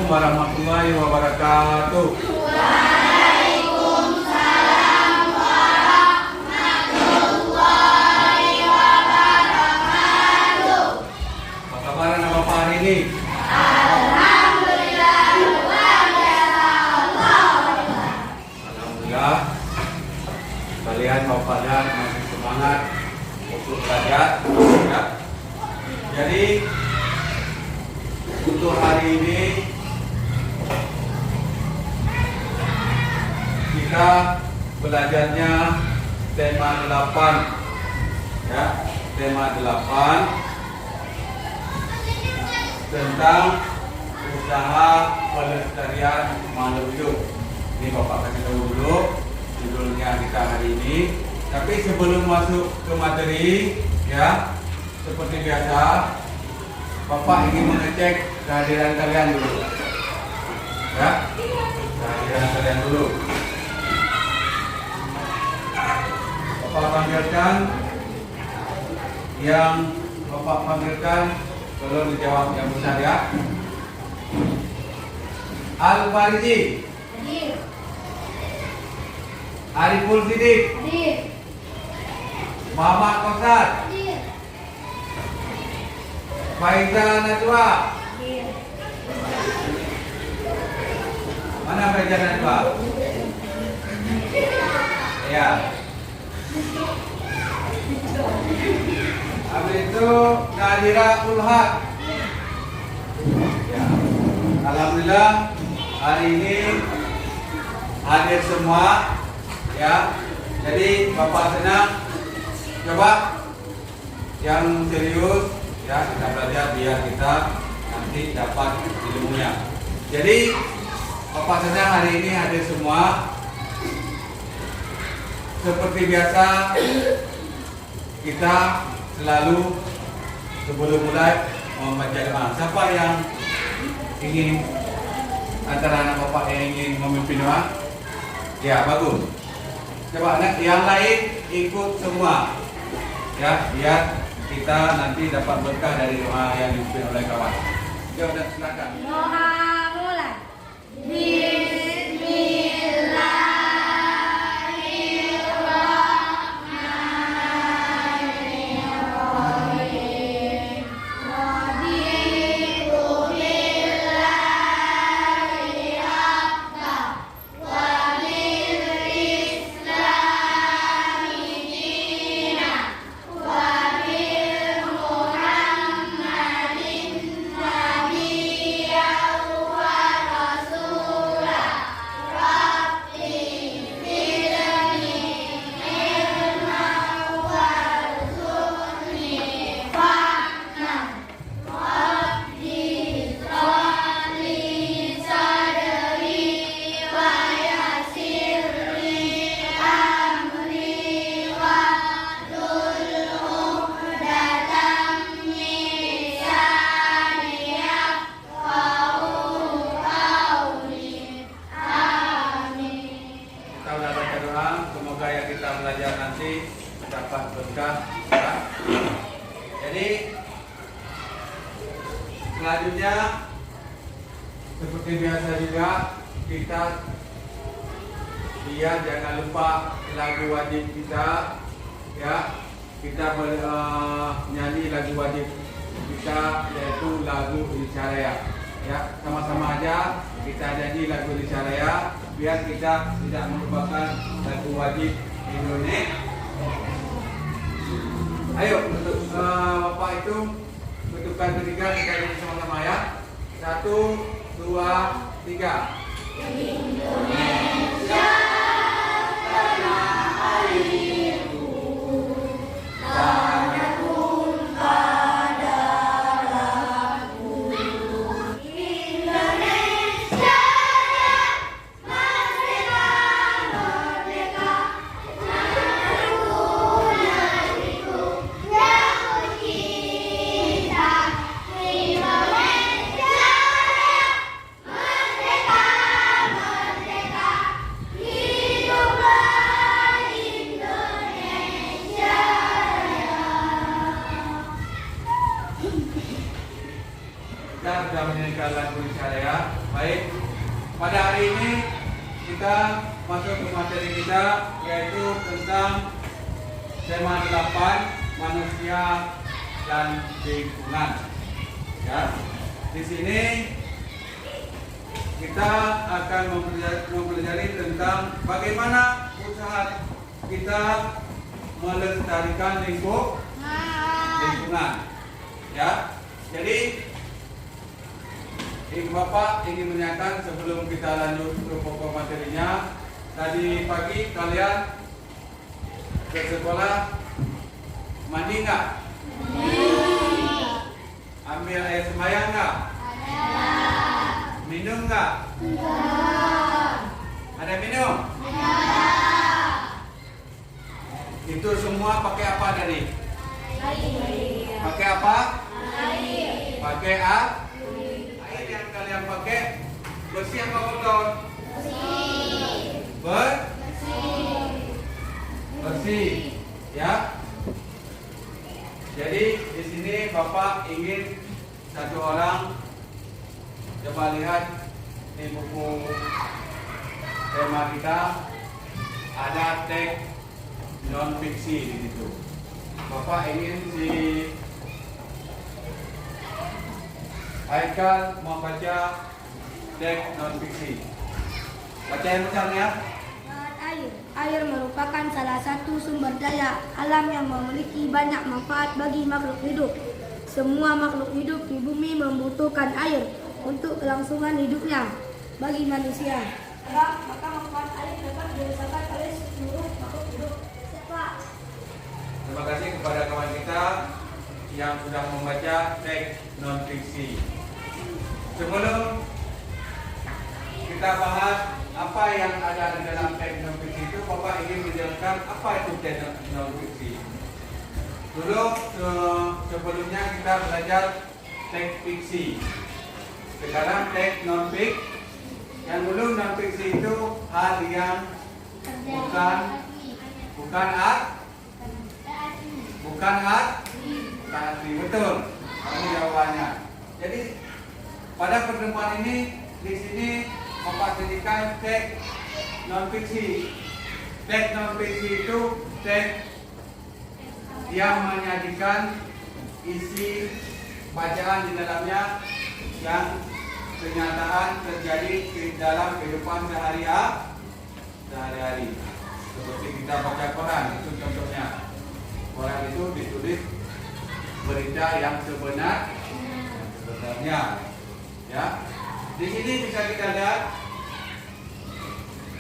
warahmatullahi wabarakatuh. Waalaikumsalam warahmatullahi wabarakatuh. Apa kabar anak Bapak hari ini? Alhamdulillah luar biasa Allah. Alhamdulillah. Kalian Bapak dan masih semangat untuk belajar, ya. Jadi untuk hari ini kita belajarnya tema 8, ya, tema 8 tentang usaha pelestarian makhluk hidup. Ini Bapak kasih tahu dulu judulnya kita hari ini. Tapi sebelum masuk ke materi, ya, seperti biasa, Bapak ingin mengecek kehadiran kalian dulu, ya, kehadiran kalian dulu. Bapak panggilkan, yang Bapak panggilkan tolong dijawab yang besar, ya. Al-Fariji, Hadir. Ariful Sidik, Hadir. Muhammad Kosar, Hadir. Faizal Najwa. Hadir. Mana Faizal Najwa? Ya. Habis itu Nadira Ulhad. Ya. Alhamdulillah hari ini hadir semua, ya. Jadi Bapak senang. Coba yang serius, ya, kita belajar biar kita nanti dapat ilmunya. Jadi Bapak senang hari ini hadir semua. Seperti biasa kita selalu sebelum mulai membaca doa. Siapa yang ingin antara anak Bapak yang ingin memimpin doa? Ya, bagus. Coba anak yang lain ikut semua, ya, biar kita nanti dapat berkah dari doa yang dipimpin oleh kawan. Yuk, dan silakan. Doa mulai. Bismillahirrahmanirrahim. Raditu billahi rabban wa bil islami dinan wa bil Muhammadin nabiyyan wa rasulah. Rabbi zidni ilman warzuqni fahman. Rabbi shrahli sadri wa yassirli amri wahlul 'uqdatam min lisani yafqahu qawli. Amin. Kita udah baca doa, semoga yang kita belajar nanti dapat berkah, ya. Jadi selanjutnya seperti biasa juga kita biar jangan lupa lagu wajib kita, ya. Kita nyanyi lagu wajib kita, yaitu lagu Insyaallah, ya. Sama-sama aja kita nyanyi lagu Insyaallah biar kita tidak melupakan lagu wajib Indonesia. Ayo untuk Bapak itu bentukan ketiga kita nyanyi sama-sama, ya. 1, 2, 3. Indonesia tanah airku, tanah tumpah darahku. Indonesia merdeka, merdeka, negeriku, negeriku yang kita. Indonesia merdeka, merdeka. materi kita yaitu tentang tema 8 manusia dan lingkungan. Ya, di sini kita akan mempelajari tentang bagaimana usaha kita melestarikan lingkungan. Ya, jadi Bapak ingin menanyakan sebelum kita lanjut ke pokok materinya. Tadi pagi kalian ke sekolah mandi nggak? Ambil air sembahyang nggak? Minum nggak? Ada minum? Itu semua pakai apa tadi? Pakai apa? Pakai air. Air yang kalian pakai bersih apa kotor? Bersih. Ya. Jadi di sini Bapak ingin satu orang coba lihat di buku tema kita ada teks non fiksi di situ. Bapak ingin si Haikal membaca teks non fiksi. Baca yang besarnya. Air merupakan salah satu sumber daya alam yang memiliki banyak manfaat bagi makhluk hidup. Semua makhluk hidup di bumi membutuhkan air untuk kelangsungan hidupnya. Bagi manusia, maka manfaat air dapat dirasakan oleh seluruh makhluk hidup. Terima kasih kepada kawan kita yang sudah membaca teks non fiksi. Sebelum kita bahas apa yang ada di dalam teks non fiksi itu, Bapak ingin menjelaskan apa itu teks non fiksi. Dulu sebelumnya kita belajar teks fiksi. Sekarang teks non fiksi. Yang dulu non fiksi itu hal yang bukan asli, betul. Ini jawabannya. Jadi pada pertemuan ini di sini memfasilitkan teks non fiksi. Teks non fiksi itu teks yang menyajikan isi bacaan di dalamnya yang kenyataan terjadi di dalam kehidupan sehari-hari. Seperti kita baca koran, itu contohnya. Koran itu ditulis berita yang sebenarnya. Ya. Di sini bisa kita lihat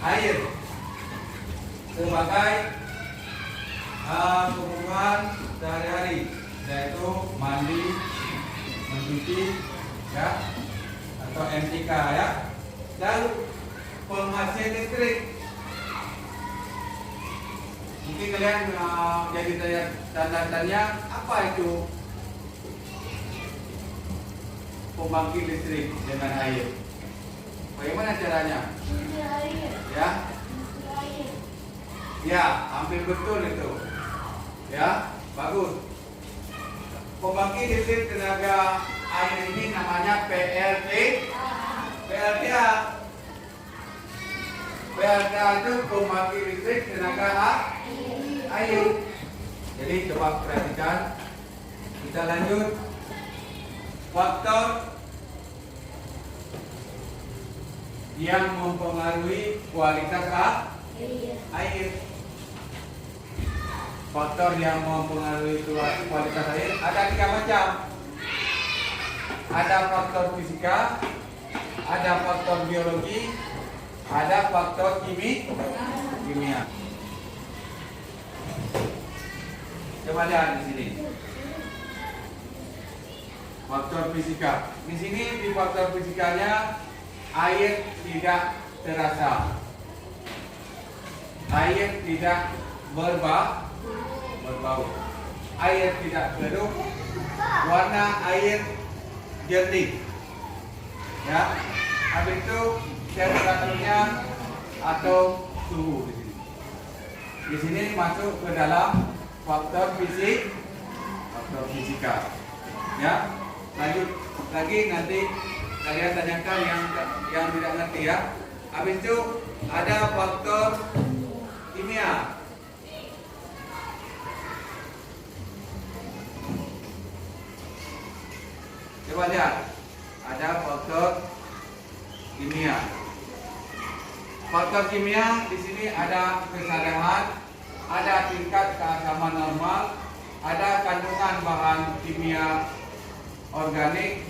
air sebagai kebutuhan sehari-hari, yaitu mandi, mencuci, ya, atau MTK, ya. Lalu penghasil listrik. Mungkin kalian jadi tanda-tanya apa itu pembangkit listrik dengan air. Bagaimana caranya? Ya, ya, hampir betul itu. Ya, bagus. Pembangkit listrik tenaga air ini namanya PLTA. PLTA itu pembangkit listrik tenaga air. Jadi coba perhatikan. Kita lanjut. Faktor yang mempengaruhi kualitas air. Faktor yang mempengaruhi kualitas air ada 3 macam. Ada faktor fisika, ada faktor biologi, ada faktor kimia. Coba lihat di sini. Faktor fisika. Di sini di faktor fisikanya air tidak terasa. Air tidak berbau. Air tidak keruh. Warna air jernih. Ya. Habis itu temperaturnya atau suhu di sini. Di sini masuk ke dalam faktor fisika. Ya. Lanjut lagi nanti kalian tanyakan yang tidak ngerti, ya. Habis itu ada faktor kimia di sini ada kesadaran, ada tingkat keasaman normal, ada kandungan bahan kimia organik,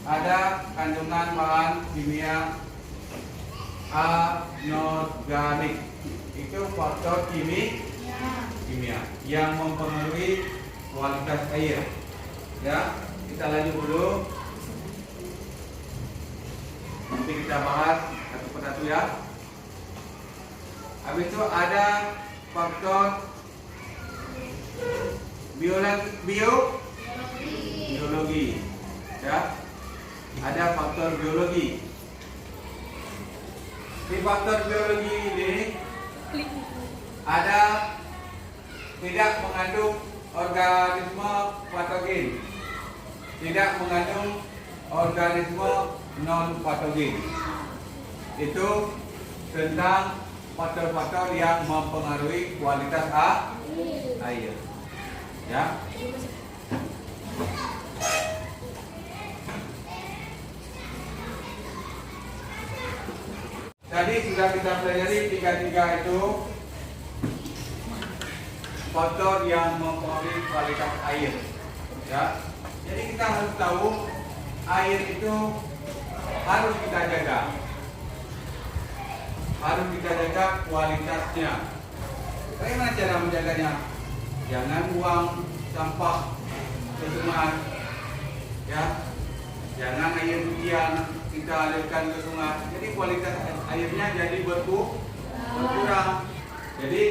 ada kandungan bahan kimia anorganik. Itu faktor kimia yang mempengaruhi kualitas air. Ya, kita lanjut dulu. Nanti kita bahas satu persatu ya. Habis itu ada faktor biologi. Ya. Ada faktor biologi. Di faktor biologi ini ada tidak mengandung organisme patogen, tidak mengandung organisme non patogen. Itu tentang faktor-faktor yang mempengaruhi kualitas air. Ya. Tadi sudah kita pelajari tiga itu faktor yang mempengaruhi kualitas air. Ya. Jadi kita harus tahu air itu harus kita jaga. Harus kita jaga kualitasnya. Bagaimana cara menjaganya? Jangan buang sampah ke sungai. Ya. Jangan air hujan kita alirkan ke sungai. Jadi kualitas airnya jadi berkurang. Jadi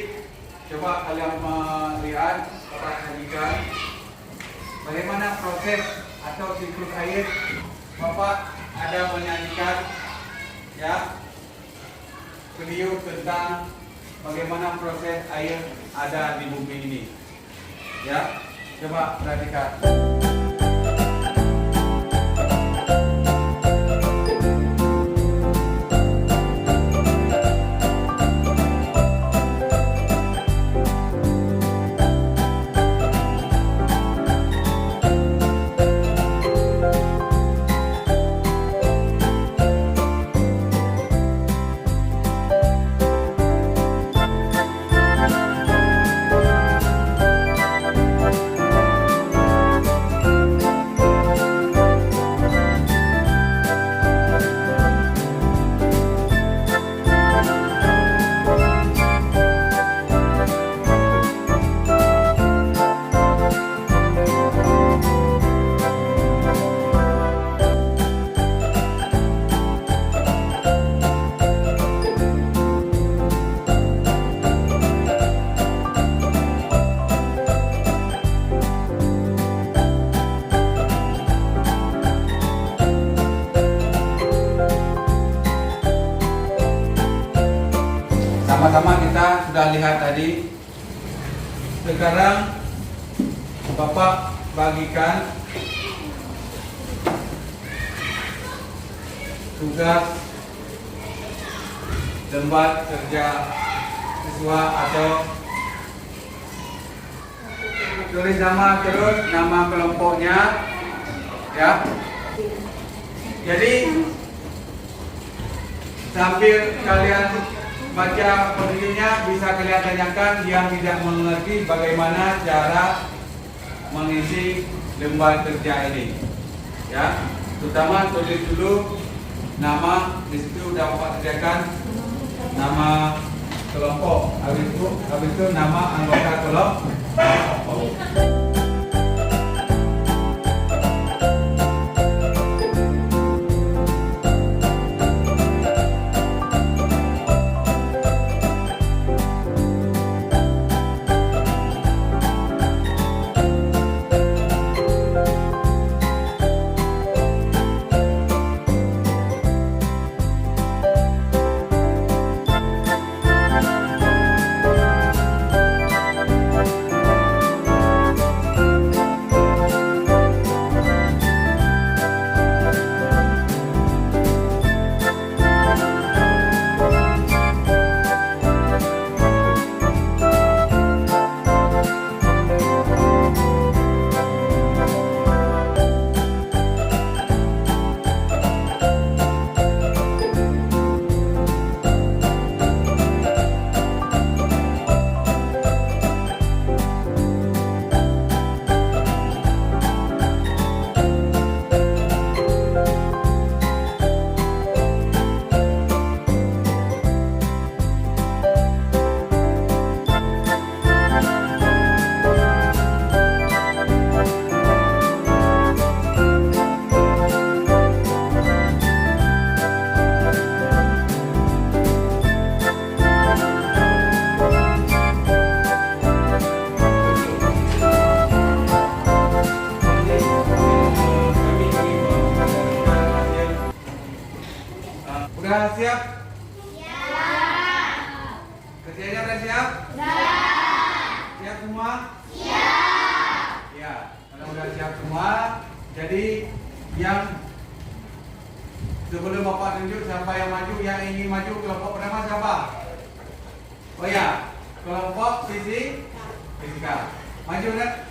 coba kalian melihat, perhatikan bagaimana proses atau siklus air. Bapak ada menyanyikan ya video tentang bagaimana proses air ada di bumi ini. Ya, coba perhatikan. Sama-sama kita sudah lihat tadi. Sekarang Bapak bagikan tugas lembar kerja siswa atau tulis nama terus nama kelompoknya ya. Jadi sambil kalian baca petunjuknya bisa kalian tanyakan yang tidak mengerti bagaimana cara mengisi lembar kerja ini. Ya, terutama tulis dulu nama, di situ dapat sediakan nama kelompok, habis itu nama anggota kelompok. sudah siap? Siap semua? Ya, kalau sudah siap semua, jadi yang sebelum Bapak tunjuk siapa yang maju, yang ingin maju kelompok pertama siapa? Oh ya, kelompok fisika. Maju nak?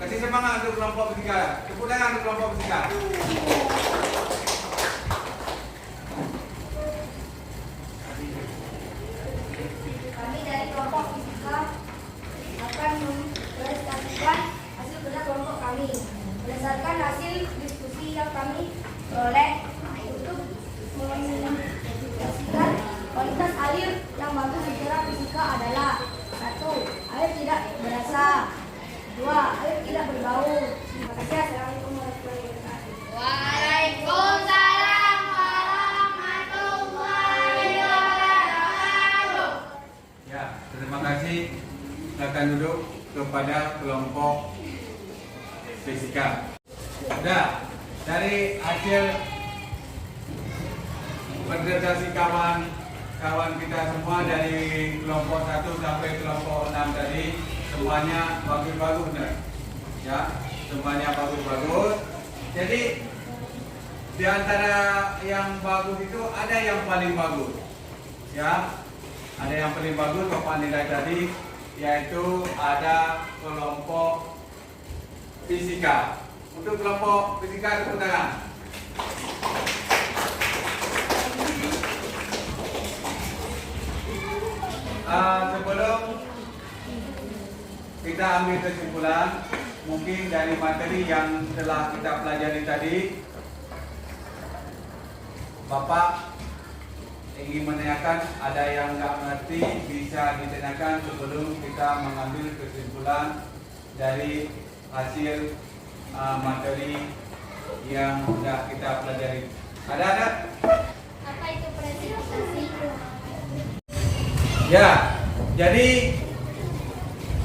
Kasih semangat untuk kelompok fisika. Tepuk tangan untuk kelompok fisika. Kami dari kelompok fisika akan mempresentasikan hasil kerja kelompok kami. Berdasarkan hasil diskusi yang kami peroleh untuk menginvestigasikan kualitas air yang bagus secara fisika adalah: 1. Air tidak berasa. 2. Air tidak berbau. Terima kasih. Assalamualaikum warahmatullahi wabarakatuh. Waalaikumsalam warahmatullahi wabarakatuh. Ya, terima kasih. Silakan duduk kepada kelompok fisika. Sudah, dari hasil presentasi kawan kita semua dari kelompok 1 sampai kelompok 6 tadi, semuanya bagus-bagus, ya, semuanya bagus-bagus. Jadi di antara yang bagus itu ada yang paling bagus, ya, ada yang paling bagus Bapak nilai tadi, yaitu ada kelompok fisika. Untuk kelompok fisika tepuk tangan. Sebelum kita ambil kesimpulan, mungkin dari materi yang telah kita pelajari tadi, Bapak ingin menanyakan, ada yang nggak mengerti bisa ditanyakan sebelum kita mengambil kesimpulan dari hasil materi yang sudah kita pelajari. Ada? Apa itu presentasi? Ya, jadi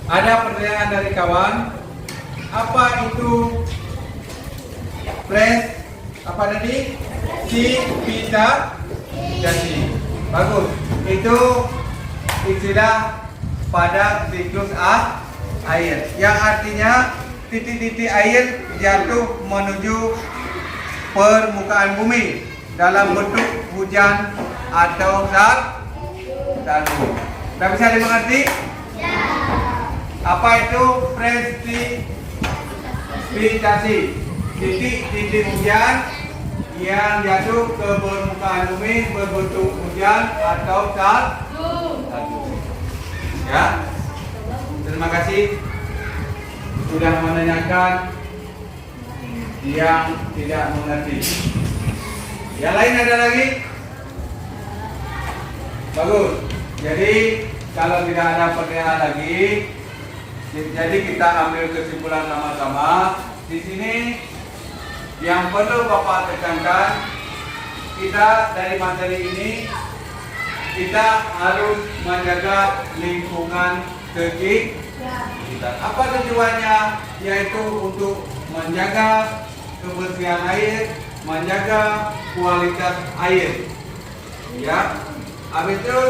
ada pertanyaan dari kawan, apa itu apa tadi? Precipitation. Bagus. Itu istilah pada siklus air, yang artinya titik-titik air jatuh menuju permukaan bumi dalam bentuk hujan atau salju. Sudah bisa dimengerti? Apa itu presipitasi? Titik-titik hujan yang jatuh ke permukaan bumi berbentuk hujan atau salju. Ya, terima kasih sudah menanyakan yang tidak mengerti. Yang lain ada lagi? Bagus. Jadi kalau tidak ada pertanyaan lagi, jadi kita ambil kesimpulan sama-sama. Di sini yang perlu Bapak tekankan, kita dari materi ini kita harus menjaga lingkungan sekitar. Apa tujuannya? Yaitu untuk menjaga kebersihan air, menjaga kualitas air. Ya. Habis itu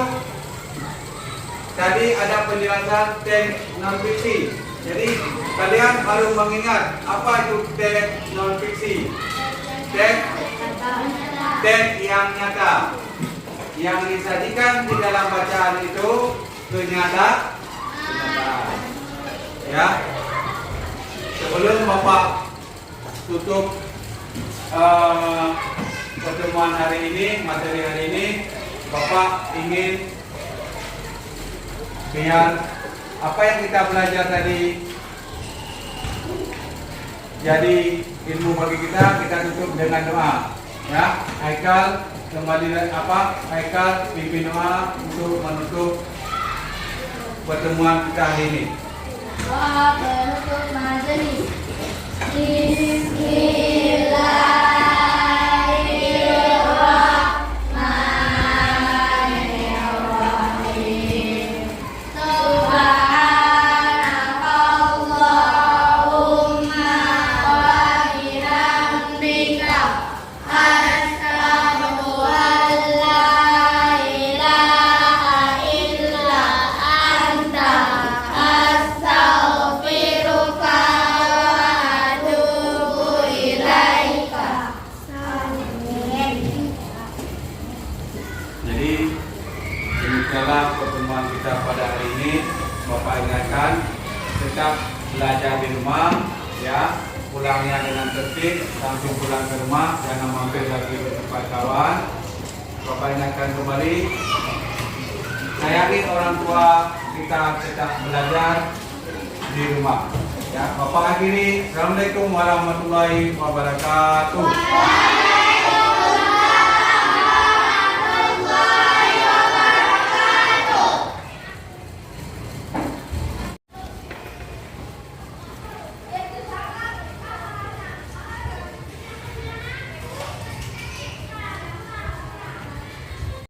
tadi ada penjelasan tank non fiksi. Jadi kalian harus mengingat apa itu tank non fiksi. Tank yang nyata, yang disajikan di dalam bacaan itu kenyataan. Ya. Sebelum Bapak tutup pertemuan hari ini, materi hari ini, Bapak ingin biar apa yang kita belajar tadi jadi ilmu bagi kita tutup dengan doa. Ya, Haikal kembali Haikal pimpin doa untuk menutup pertemuan kita hari ini. Doa penutup majelis. Bismillahirrahmanirrahim. Subhanakallahumma wa bihamdika asyhadu an la ilaha illa hari ini, Bapak ingatkan tetap belajar di rumah, ya, pulangnya dengan tertib, langsung pulang ke rumah, jangan mampir lagi ke tempat kawan. Bapak ingatkan kembali, sayangi orang tua kita tetap belajar di rumah. Ya, Bapak akhiri. Assalamualaikum warahmatullahi wabarakatuh.